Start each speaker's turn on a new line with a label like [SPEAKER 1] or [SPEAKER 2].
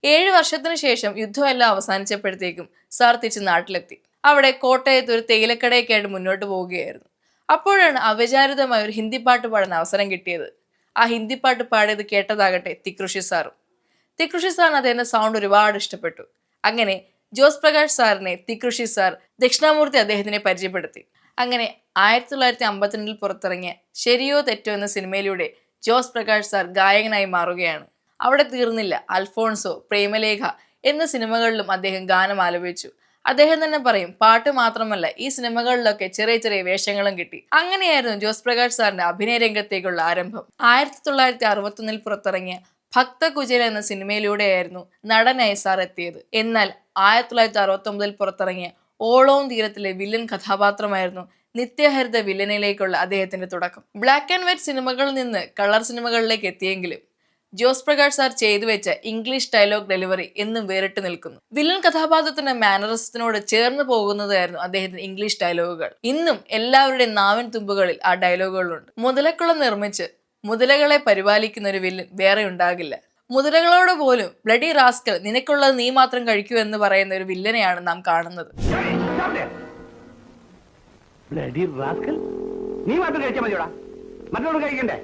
[SPEAKER 1] 7 വർഷത്തിനു ശേഷം യുദ്ധമെല്ലാം അവസാനിച്ചപ്പോഴത്തേക്കും സാർ തിരിച്ച് നാട്ടിലെത്തി. അവിടെ കോട്ടയത്ത് ഒരു തേയിലക്കടയൊക്കെ ആയിട്ട് മുന്നോട്ട് പോവുകയായിരുന്നു. അപ്പോഴാണ് അവിചാരിതമായ ഒരു ഹിന്ദി പാട്ട് പാടാൻ അവസരം കിട്ടിയത്. ആ ഹിന്ദി പാട്ട് പാടിയത് കേട്ടതാകട്ടെ തിക്കൃഷി സാറും. തിക്കൃഷി സാറിന് അദ്ദേഹത്തിന്റെ സൗണ്ട് ഒരുപാട് ഇഷ്ടപ്പെട്ടു. അങ്ങനെ ജോസ് പ്രകാശ് സാറിനെ തിക്കൃഷി സാർ ദക്ഷിണാമൂർത്തി അദ്ദേഹത്തിനെ പരിചയപ്പെടുത്തി. അങ്ങനെ 1952 പുറത്തിറങ്ങിയ ശരിയോ തെറ്റോ എന്ന സിനിമയിലൂടെ ജോസ് പ്രകാശ് സാർ ഗായകനായി മാറുകയാണ്. അവിടെ തീർന്നില്ല. അൽഫോൺസോ, പ്രേമലേഖ എന്ന സിനിമകളിലും അദ്ദേഹം ഗാനം ആലപിച്ചു. അദ്ദേഹം തന്നെ പറയും, പാട്ട് മാത്രമല്ല ഈ സിനിമകളിലൊക്കെ ചെറിയ ചെറിയ വേഷങ്ങളും കിട്ടി. അങ്ങനെയായിരുന്നു ജോസ് പ്രകാശ് സാറിന്റെ അഭിനയ രംഗത്തേക്കുള്ള ആരംഭം. 1961 പുറത്തിറങ്ങിയ ഭക്തകുചേല എന്ന സിനിമയിലൂടെയായിരുന്നു നടനായി സാർ എത്തിയത്. എന്നാൽ 1969 പുറത്തിറങ്ങിയ ഓളവും തീരത്തിലെ വില്ലൻ കഥാപാത്രമായിരുന്നു നിത്യഹരിത വില്ലനിലേക്കുള്ള അദ്ദേഹത്തിന്റെ തുടക്കം. ബ്ലാക്ക് ആൻഡ് വൈറ്റ് സിനിമകളിൽ നിന്ന് കളർ സിനിമകളിലേക്ക് എത്തിയെങ്കിലും ജോസ് പ്രകാശ് സാർ ചെയ്തു വെച്ച ഇംഗ്ലീഷ് ഡയലോഗ് ഡെലിവറി എന്നും വേറിട്ട് നിൽക്കുന്നു. വില്ലൻ കഥാപാത്രത്തിന്റെ മാനറിസത്തിനോട് ചേർന്ന് പോകുന്നതായിരുന്നു അദ്ദേഹത്തിന്റെ ഇംഗ്ലീഷ് ഡയലോഗുകൾ. ഇന്നും എല്ലാവരുടെയും നാവിൻ തുമ്പുകളിൽ ആ ഡയലോഗുകളുണ്ട്. മുതലക്കുളം നിർമ്മിച്ച് മുതലകളെ പരിപാലിക്കുന്ന ഒരു വില്ലൻ വേറെ ഉണ്ടാകില്ല. മുതലകളോട് പോലും ബ്ലഡി റാസ്കൽ, നിനക്കുള്ളത് നീ മാത്രം കഴിക്കൂ എന്ന് പറയുന്ന ഒരു വില്ലനെയാണ് നാം കാണുന്നത്.
[SPEAKER 2] നീ മാത്രം കഴിച്ചാൽ മതിയോടാ, മറ്റുള്ളവർ കഴിക്കണ്ടേ?